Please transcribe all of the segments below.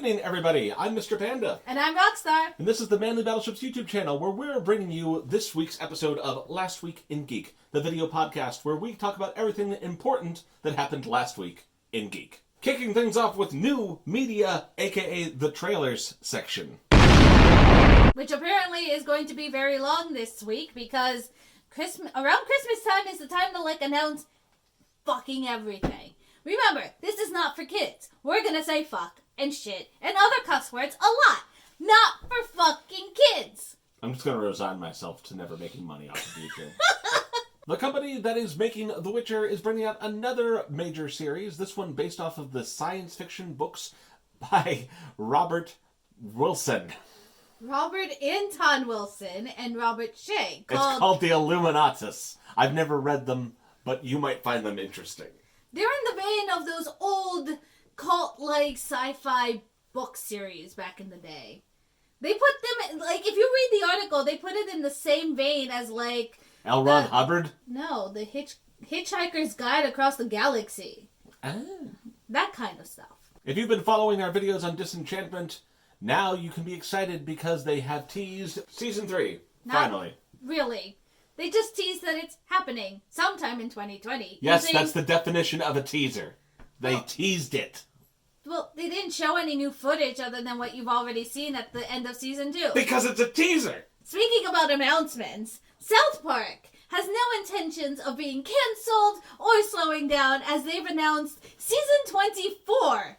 evening, everybody. I'm Mr. Panda. And I'm Rockstar. And this is the Manly Battleships YouTube channel where we're bringing you this week's episode of Last Week in Geek, the video podcast where we talk about everything important that happened last week in Geek. Kicking things off with new media, aka the trailers section. Which apparently is going to be very long this week because around Christmas time is the time to announce fucking everything. Remember, this is not for kids. We're gonna say fuck and shit and other cuss words a lot. Not for fucking kids. I'm just gonna resign myself to never making money off of YouTube. The company that is making The Witcher is bringing out another major series, this one based off of the science fiction books by Robert Wilson. Robert Anton Wilson and Robert Shea. It's called The Illuminatus. I've never read them, but you might find them interesting. They're in the vein of those old cult-like sci-fi book series back in the day. They put them, if you read the article, they put it in the same vein as, L. Ron Hubbard? No, the Hitchhiker's Guide Across the Galaxy. Oh. That kind of stuff. If you've been following our videos on Disenchantment, now you can be excited because they have teased Season 3, finally. Really. They just teased that it's happening sometime in 2020. Yes, that's the definition of a teaser. They teased it. Well, they didn't show any new footage other than what you've already seen at the end of Season 2. Because it's a teaser! Speaking about announcements, South Park has no intentions of being cancelled or slowing down as they've announced Season 24.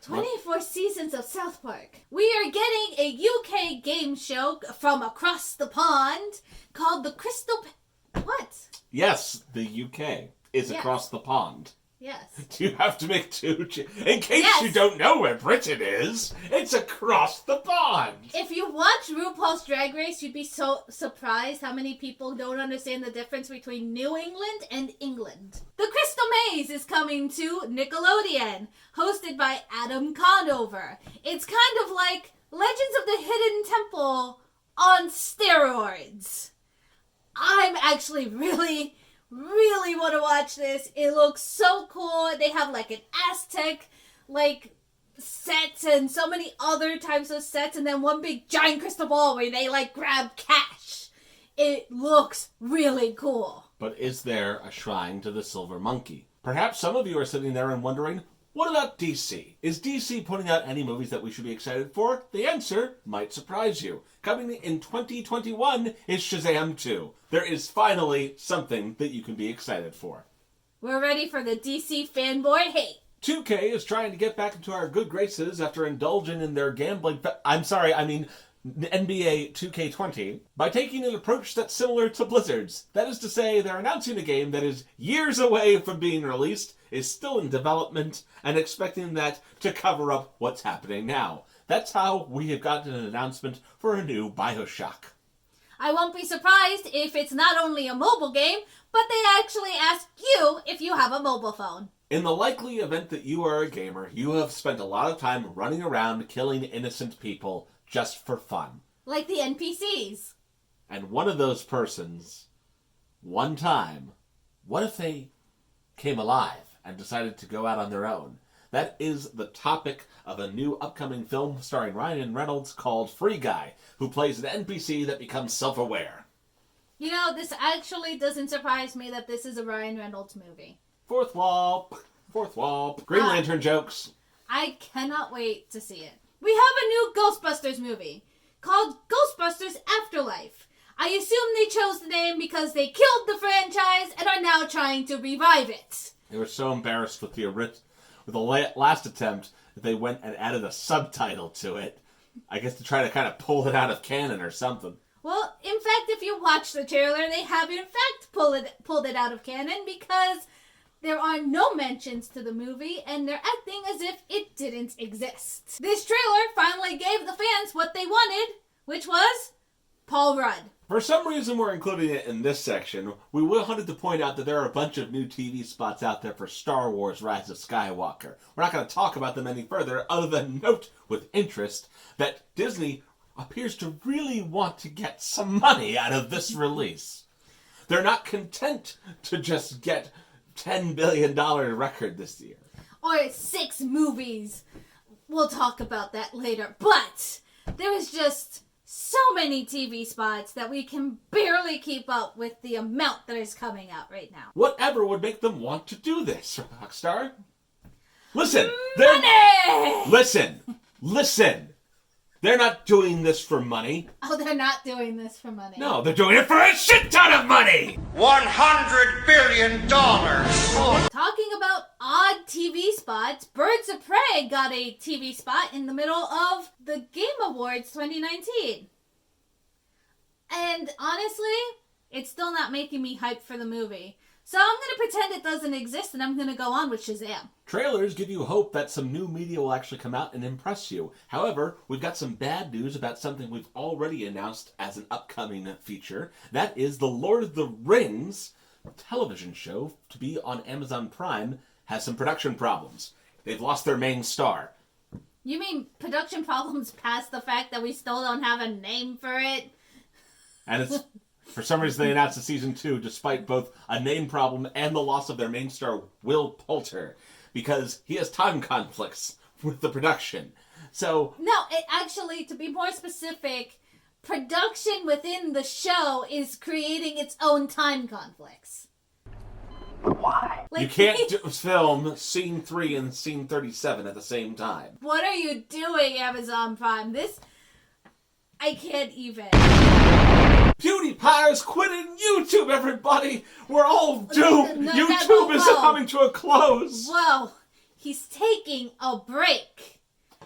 24 seasons of South Park. We are getting a UK game show from across the pond called the Crystal... What? Yes, the UK is across the pond. Yes. Do you have to make two... In case you don't know where Britain is, it's across the pond. If you watch RuPaul's Drag Race, you'd be so surprised how many people don't understand the difference between New England and England. The Crystal Maze is coming to Nickelodeon, hosted by Adam Conover. It's kind of like Legends of the Hidden Temple on steroids. I'm actually really want to watch this. It looks so cool. They have an Aztec sets and so many other types of sets and then one big giant crystal ball where they grab cash. It looks really cool. But is there a shrine to the Silver Monkey? Perhaps some of you are sitting there and wondering, what about DC? Is DC putting out any movies that we should be excited for? The answer might surprise you. Coming in 2021 is Shazam 2. There is finally something that you can be excited for. We're ready for the DC fanboy hate. 2K is trying to get back into our good graces after indulging in their gambling... NBA 2K20 by taking an approach that's similar to Blizzard's. That is to say, they're announcing a game that is years away from being released, is still in development, and expecting that to cover up what's happening now. That's how we have gotten an announcement for a new BioShock. I won't be surprised if it's not only a mobile game, but they actually ask you if you have a mobile phone. In the likely event that you are a gamer, you have spent a lot of time running around killing innocent people just for fun. Like the NPCs. And one of those persons, one time, what if they came alive and decided to go out on their own? That is the topic of a new upcoming film starring Ryan Reynolds called Free Guy, who plays an NPC that becomes self-aware. You know, this actually doesn't surprise me that this is a Ryan Reynolds movie. Fourth wall. Green Lantern jokes. I cannot wait to see it. We have a new Ghostbusters movie called Ghostbusters Afterlife. I assume they chose the name because they killed the franchise and are now trying to revive it. They were so embarrassed with the last attempt that they went and added a subtitle to it. I guess to try to kind of pull it out of canon or something. Well, in fact, if you watch the trailer, they have in fact pulled it out of canon because there are no mentions to the movie, and they're acting as if it didn't exist. This trailer finally gave the fans what they wanted, which was Paul Rudd. For some reason, we're including it in this section. We wanted to point out that there are a bunch of new TV spots out there for Star Wars Rise of Skywalker. We're not going to talk about them any further, other than note with interest that Disney appears to really want to get some money out of this release. They're not content to just get $10 billion record this year. Or 6 movies we'll talk about that later. But there is just so many TV spots that we can barely keep up with the amount that is coming out right now. Whatever would make them want to do this, Rockstar? Listen! Listen! They're not doing this for money. Oh, they're not doing this for money. No, they're doing it for a shit ton of money! $100 billion! Talking about odd TV spots, Birds of Prey got a TV spot in the middle of the Game Awards 2019. And honestly, it's still not making me hyped for the movie. So I'm going to pretend it doesn't exist and I'm going to go on with Shazam. Trailers give you hope that some new media will actually come out and impress you. However, we've got some bad news about something we've already announced as an upcoming feature. That is the Lord of the Rings television show to be on Amazon Prime has some production problems. They've lost their main star. You mean production problems past the fact that we still don't have a name for it? And it's... For some reason, they announced a season 2 despite both a name problem and the loss of their main star, Will Poulter, because he has time conflicts with the production. So... No, it actually, to be more specific, production within the show is creating its own time conflicts. Why? You can't film scene 3 and scene 37 at the same time. What are you doing, Amazon Prime? This... I can't even... PewDiePie is quitting YouTube, everybody! We're all doomed! No, YouTube is coming to a close! Whoa! He's taking a break.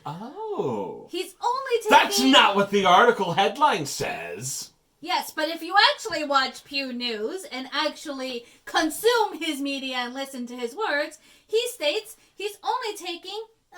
Oh. He's only taking... That's not what the article headline says! Yes, but if you actually watch Pew News and actually consume his media and listen to his words, he states he's only taking a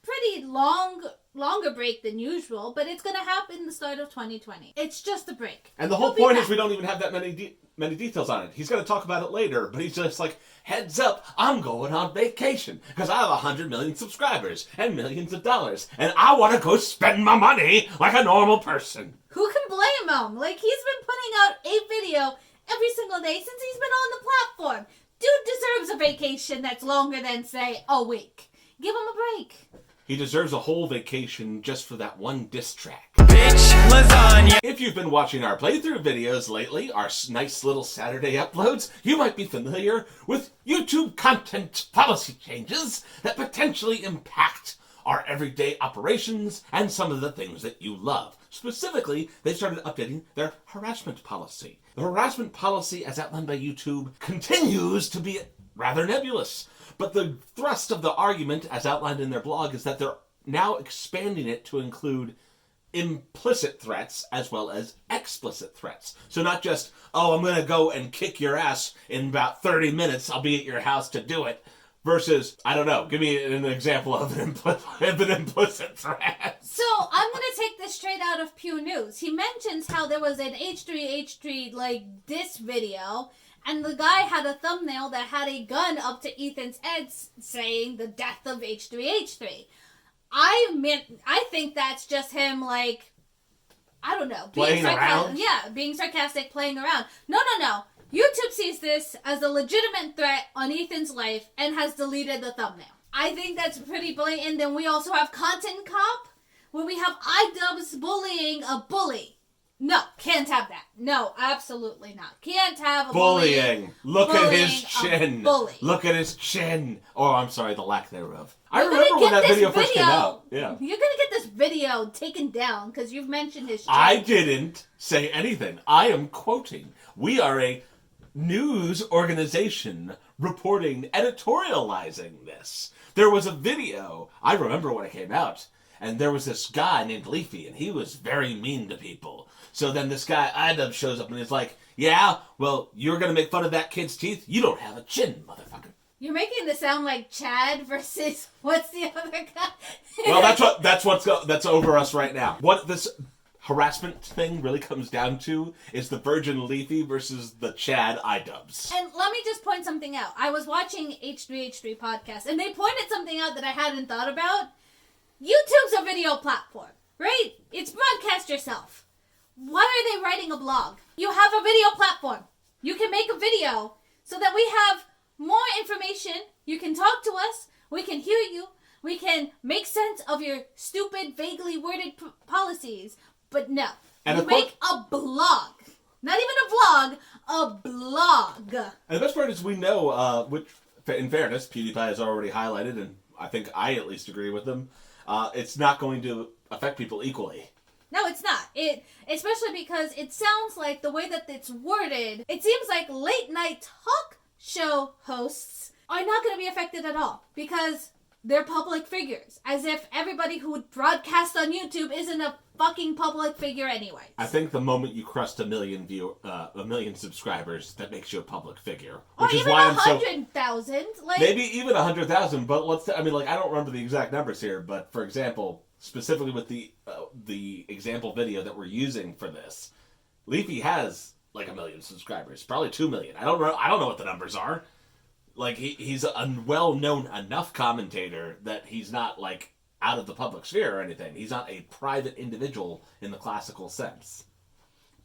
pretty longer break than usual, but it's going to happen the start of 2020. It's just a break. And the whole point is we don't even have that many details on it. He's going to talk about it later, but he's just like, heads up, I'm going on vacation because I have 100 million subscribers and millions of dollars, and I want to go spend my money like a normal person. Who can blame him? Like, he's been putting out a video every single day since he's been on the platform. Dude deserves a vacation that's longer than, say, a week. Give him a break. He deserves a whole vacation just for that one diss track. Bitch, lasagna. If you've been watching our playthrough videos lately, our nice little Saturday uploads, you might be familiar with YouTube content policy changes that potentially impact our everyday operations and some of the things that you love. Specifically, they started updating their harassment policy. The harassment policy, as outlined by YouTube, continues to be rather nebulous. But the thrust of the argument, as outlined in their blog, is that they're now expanding it to include implicit threats as well as explicit threats. So not just, oh, I'm going to go and kick your ass in about 30 minutes, I'll be at your house to do it, versus, I don't know, give me an example of an implicit threat. So, I'm going to take this straight out of Pew News. He mentions how there was an H3, like, diss video, and the guy had a thumbnail that had a gun up to Ethan's head saying the death of H3. I think that's just him, like, I don't know. Playing around? Yeah, being sarcastic, playing around. No. YouTube sees this as a legitimate threat on Ethan's life and has deleted the thumbnail. I think that's pretty blatant. Then we also have Content Cop, where we have iDubbbz bullying a bully. No, can't have that. No, absolutely not. Can't have a bullying. Look at his bullying chin. bully. Look at his chin. Oh, I'm sorry, the lack thereof. I You're remember gonna when get that this video first came out. Yeah. You're gonna get this video taken down because you've mentioned his chin. I didn't say anything. I am quoting. We are a news organization reporting, editorializing this. There was a video, I remember when it came out, and there was this guy named Leafy, and he was very mean to people. So then this guy, iDubbbz, shows up and is like, yeah, well, you're going to make fun of that kid's teeth? You don't have a chin, motherfucker. You're making this sound like Chad versus, what's the other guy? Well, that's over us right now. What this harassment thing really comes down to is the Virgin Leafy versus the Chad iDubbbz. And let me just point something out. I was watching H3 podcast, and they pointed something out that I hadn't thought about. YouTube's a video platform, right? It's broadcast yourself. Why are they writing a blog? You have a video platform. You can make a video so that we have more information. You can talk to us. We can hear you. We can make sense of your stupid, vaguely worded policies. But no. And you make a blog. Not even a vlog, a blog. And the best part is we know, which, in fairness, PewDiePie has already highlighted, and I think I at least agree with him, it's not going to affect people equally. No, it's not. Especially because it sounds like the way that it's worded, it seems like late night talk show hosts are not going to be affected at all because they're public figures. As if everybody who broadcasts on YouTube isn't a fucking public figure anyway. I think the moment you crest a million subscribers, that makes you a public figure. Or Which is even why 100,000. Like, maybe even 100,000, but I don't remember the exact numbers here, but for example, specifically with the example video that we're using for this, Leafy has like 1 million subscribers, probably 2 million. I don't know what the numbers are. Like he's a well-known enough commentator that he's not like out of the public sphere or anything. He's not a private individual in the classical sense.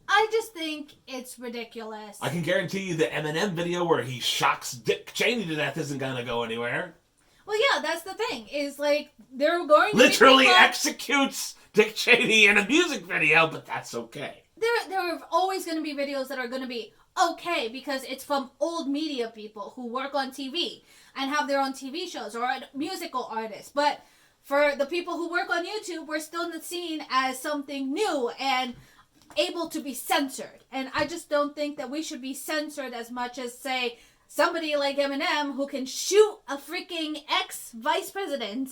I just think it's ridiculous. I can guarantee you the Eminem video where he shocks Dick Cheney to death isn't gonna go anywhere. Well, yeah, that's the thing. Is like they're going to literally executes Dick Cheney in a music video, but that's okay. There are always going to be videos that are going to be okay because it's from old media people who work on TV and have their own TV shows or musical artists. But for the people who work on YouTube, we're still seen as something new and able to be censored. And I just don't think that we should be censored as much as, say, somebody like Eminem who can shoot a freaking ex-vice president.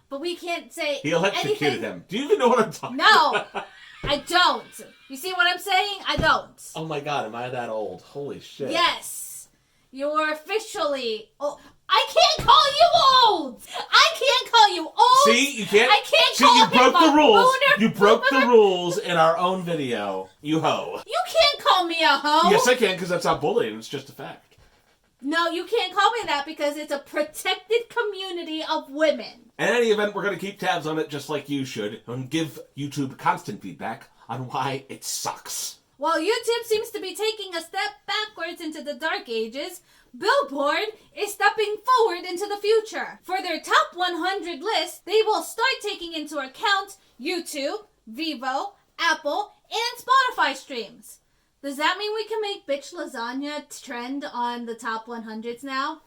But we can't say he electrocuted him. Do you even know what I'm talking about? No, I don't. You see what I'm saying? I don't. Oh my god, am I that old? Holy shit. Yes. You're officially... Oh, I can't call you old! I can't call you old! See, you can't... I can't see, call you him broke the a rules. booner. You broke the rules in our own video. You hoe. You can't call me a hoe! Yes, I can, because that's not bullying. It's just a fact. No, you can't call me that because it's a protected community of women. In any event, we're going to keep tabs on it just like you should and give YouTube constant feedback on why it sucks. While YouTube seems to be taking a step backwards into the dark ages, Billboard is stepping forward into the future. For their top 100 list, they will start taking into account YouTube, Vivo, Apple, and Spotify streams. Does that mean we can make bitch lasagna trend on the top 100s now?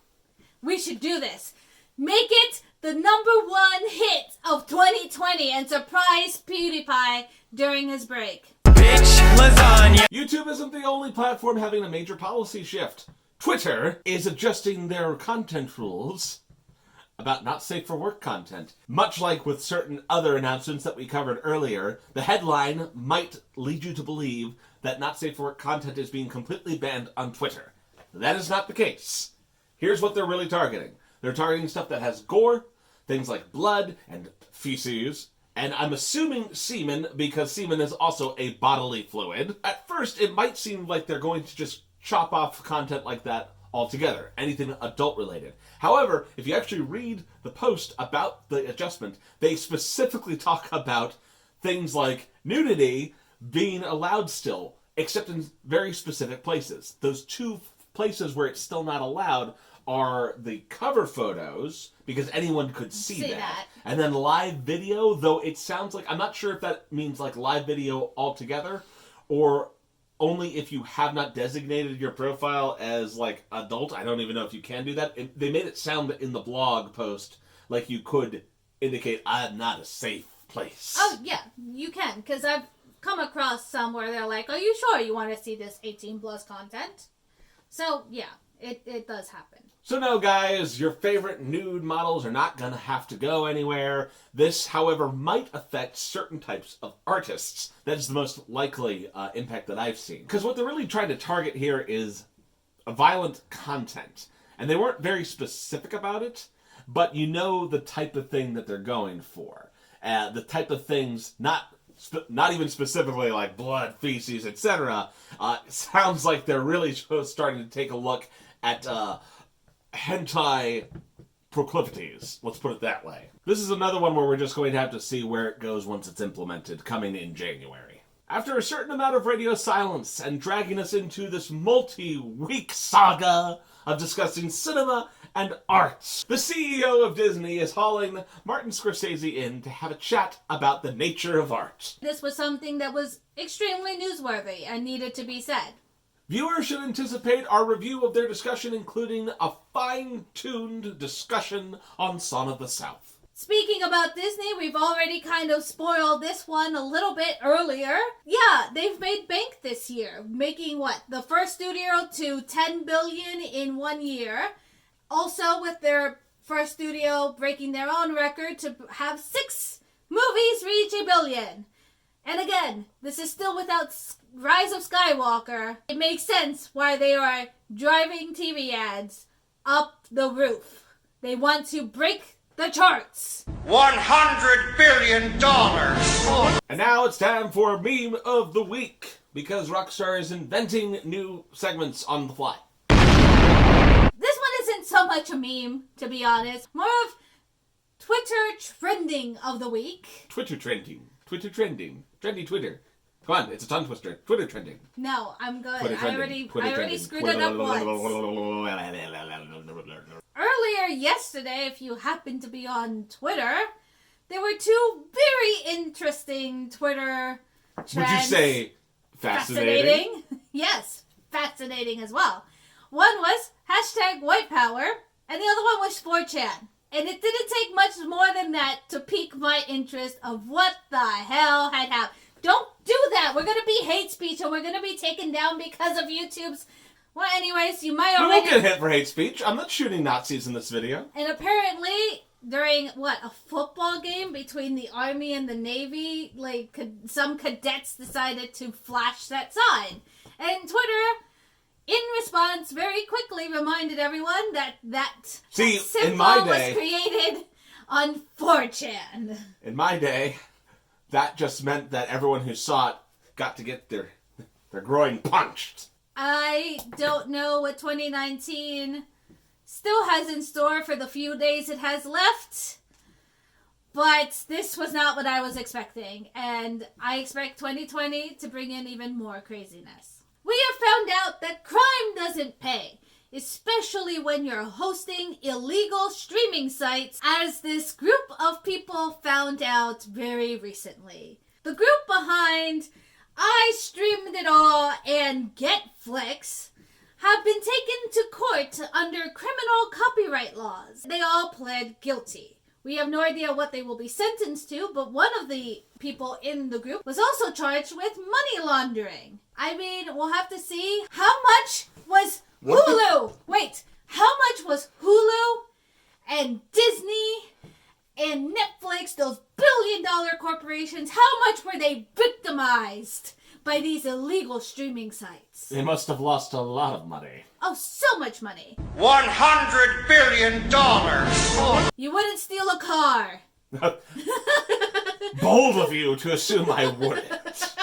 We should do this. Make it the #1 hit of 2020 and surprise PewDiePie during his break. Bitch lasagna. YouTube isn't the only platform having a major policy shift. Twitter is adjusting their content rules about not safe for work content. Much like with certain other announcements that we covered earlier, the headline might lead you to believe that not safe for work content is being completely banned on Twitter. That is not the case. Here's what they're really targeting. They're targeting stuff that has gore, things like blood and feces, and I'm assuming semen because semen is also a bodily fluid. At first, it might seem like they're going to just chop off content like that altogether, anything adult related. However, if you actually read the post about the adjustment, they specifically talk about things like nudity being allowed still, except in very specific places. Those two places where it's still not allowed are the cover photos, because anyone could see that. And then live video, though it sounds like, I'm not sure if that means like live video altogether, or only if you have not designated your profile as like adult. I don't even know if you can do that. They made it sound in the blog post like you could indicate, I'm not a safe place. Oh, yeah, you can, because I've come across some where they're like, are you sure you want to see this 18 plus content? So, yeah, it does happen. So no, guys, your favorite nude models are not going to have to go anywhere. This, however, might affect certain types of artists. That is the most likely impact that I've seen. Because what they're really trying to target here is violent content. And they weren't very specific about it, but you know the type of thing that they're going for. The type of things, not even specifically like blood, feces, etc. Sounds like they're really starting to take a look at hentai proclivities. Let's put it that way. This is another one where we're just going to have to see where it goes once it's implemented, coming in January. After a certain amount of radio silence and dragging us into this multi-week saga of discussing cinema and arts. The CEO of Disney is hauling Martin Scorsese in to have a chat about the nature of art. This was something that was extremely newsworthy and needed to be said. Viewers should anticipate our review of their discussion, including a fine-tuned discussion on Son of the South. Speaking about Disney, we've already kind of spoiled this one a little bit earlier. Yeah, they've made bank this year, making the first studio to $10 billion in 1 year. Also, with their first studio breaking their own record to have 6 movies reach $1 billion. And again, this is still without Rise of Skywalker. It makes sense why they are driving TV ads up the roof. They want to break the charts. $100 billion. And now it's time for Meme of the Week, because Rockstar is inventing new segments on the fly. This one isn't so much a meme, to be honest. More of Twitter trending of the week. Twitter trending. Trendy Twitter. Come on, it's a tongue twister. Twitter trending. No, I'm good. Twitter I trending. already screwed it up once. Earlier yesterday, if you happened to be on Twitter, there were 2 very interesting Twitter trends. Would you say fascinating? Yes, fascinating as well. One was #white power, and the other one was 4chan. And it didn't take much more than that to pique my interest of what the hell had happened. Don't do that! We're gonna be hate speech and we're gonna be taken down because of YouTube's... Well, anyways, you might We already... won't get hit for hate speech. I'm not shooting Nazis in this video. And apparently, during, a football game between the Army and the Navy, some cadets decided to flash that sign. And Twitter, in response, very quickly reminded everyone that symbol in my day, was created on 4chan. In my day, that just meant that everyone who saw it got to get their groin punched. I don't know what 2019 still has in store for the few days it has left, but this was not what I was expecting, and I expect 2020 to bring in even more craziness. We have found out that crime doesn't pay, especially when you're hosting illegal streaming sites, as this group of people found out very recently. The group behind I Streamed It All and Getflix have been taken to court under criminal copyright laws. They all pled guilty. We have no idea what they will be sentenced to, but one of the people in the group was also charged with money laundering. I mean, we'll have to see. How much was Hulu? Wait, how much was Hulu and Disney and Netflix, those billion-dollar corporations, how much were they victimized by these illegal streaming sites? They must have lost a lot of money. Oh, so much money. $100 billion. You wouldn't steal a car. Bold of you to assume I wouldn't.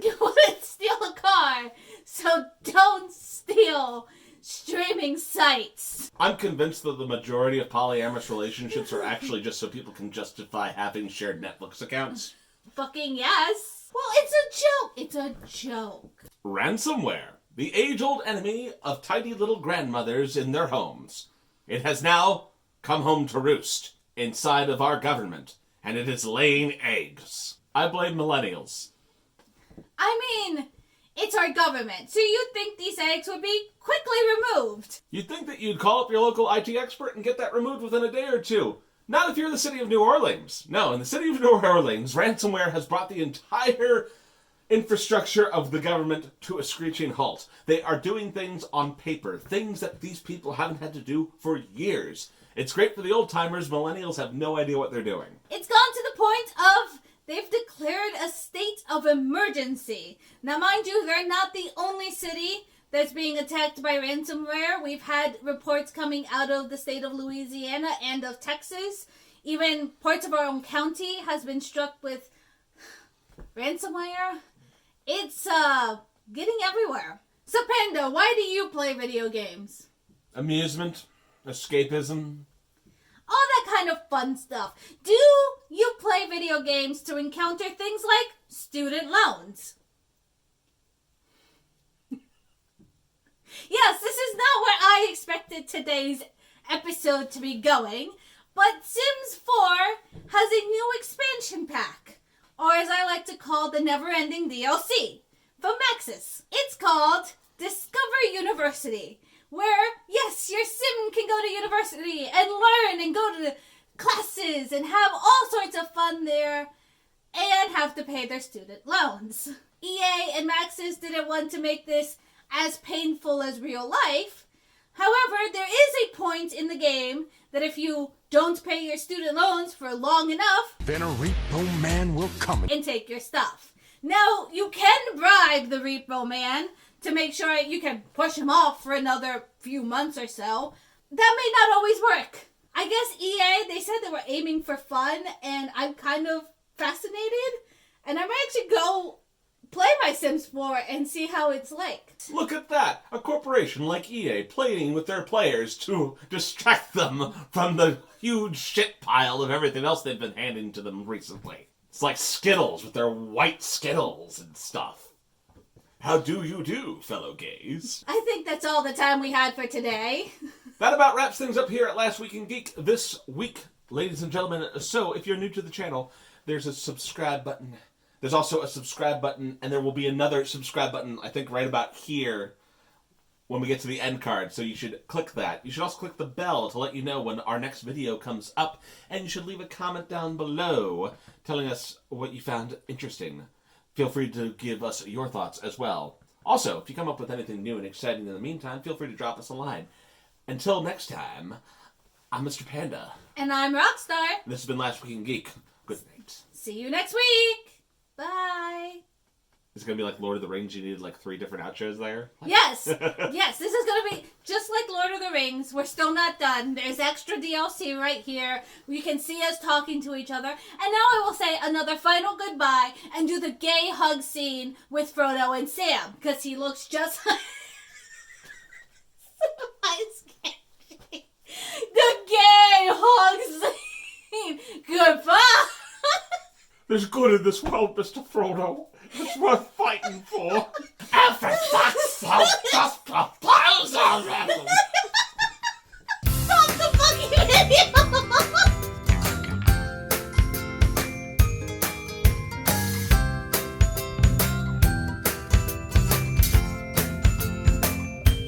You wouldn't steal a car, so don't steal streaming sites. I'm convinced that the majority of polyamorous relationships are actually just so people can justify having shared Netflix accounts. Fucking yes. Well, it's a joke. It's a joke. Ransomware, the age-old enemy of tidy little grandmothers in their homes. It has now come home to roost inside of our government, and it is laying eggs. I blame millennials. I mean, it's our government, so you'd think these eggs would be quickly removed. You'd think that you'd call up your local IT expert and get that removed within a day or two. Not if you're the city of New Orleans. No, in the city of New Orleans, ransomware has brought the entire infrastructure of the government to a screeching halt. They are doing things on paper, things that these people haven't had to do for years. It's great for the old-timers. Millennials have no idea what they're doing. It's gone to the point of they've declared a state of emergency. Now, mind you, they're not the only city that's being attacked by ransomware. We've had reports coming out of the state of Louisiana and of Texas. Even parts of our own county has been struck with ransomware. It's getting everywhere. So Panda, why do you play video games? Amusement, escapism. All that kind of fun stuff. Do you play video games to encounter things like student loans? Yes, this is not what I expected today's episode to be going, but Sims 4 has a new expansion pack, or as I like to call the never-ending DLC, from Maxis. It's called Discover University, where, yes, your sim can go to university and learn and go to classes and have all sorts of fun there and have to pay their student loans. EA and Maxis didn't want to make this as painful as real life. However, there is a point in the game that if you don't pay your student loans for long enough, then a repo man will come and take your stuff. Now, you can bribe the repo man to make sure you can push him off for another few months or so. That may not always work. I guess EA, they said they were aiming for fun, and I'm kind of fascinated, and I might actually go play my Sims 4 and see how it's like. Look at that! A corporation like EA playing with their players to distract them from the huge shit pile of everything else they've been handing to them recently. It's like Skittles with their white Skittles and stuff. How do you do, fellow gays? I think that's all the time we had for today. That about wraps things up here at Last Week in Geek this week, ladies and gentlemen. So, if you're new to the channel, there's a subscribe button. There's also a subscribe button, and there will be another subscribe button, I think, right about here when we get to the end card. So you should click that. You should also click the bell to let you know when our next video comes up, and you should leave a comment down below telling us what you found interesting. Feel free to give us your thoughts as well. Also, if you come up with anything new and exciting in the meantime, feel free to drop us a line. Until next time, I'm Mr. Panda. And I'm Rockstar. This has been Last Week in Geek. Good night. See you next week. Bye. Is it going to be like Lord of the Rings? You needed like 3 different outros there? Yes. Yes, this is going to be just like Lord of the Rings. We're still not done. There's extra DLC right here. You can see us talking to each other. And now I will say another final goodbye and do the gay hug scene with Frodo and Sam. Because he looks just like... The gay hug scene. Goodbye. There's good in this world, Mr. Frodo. It's worth fighting for. And for fuck's sake, just propose already! Stop the fucking video!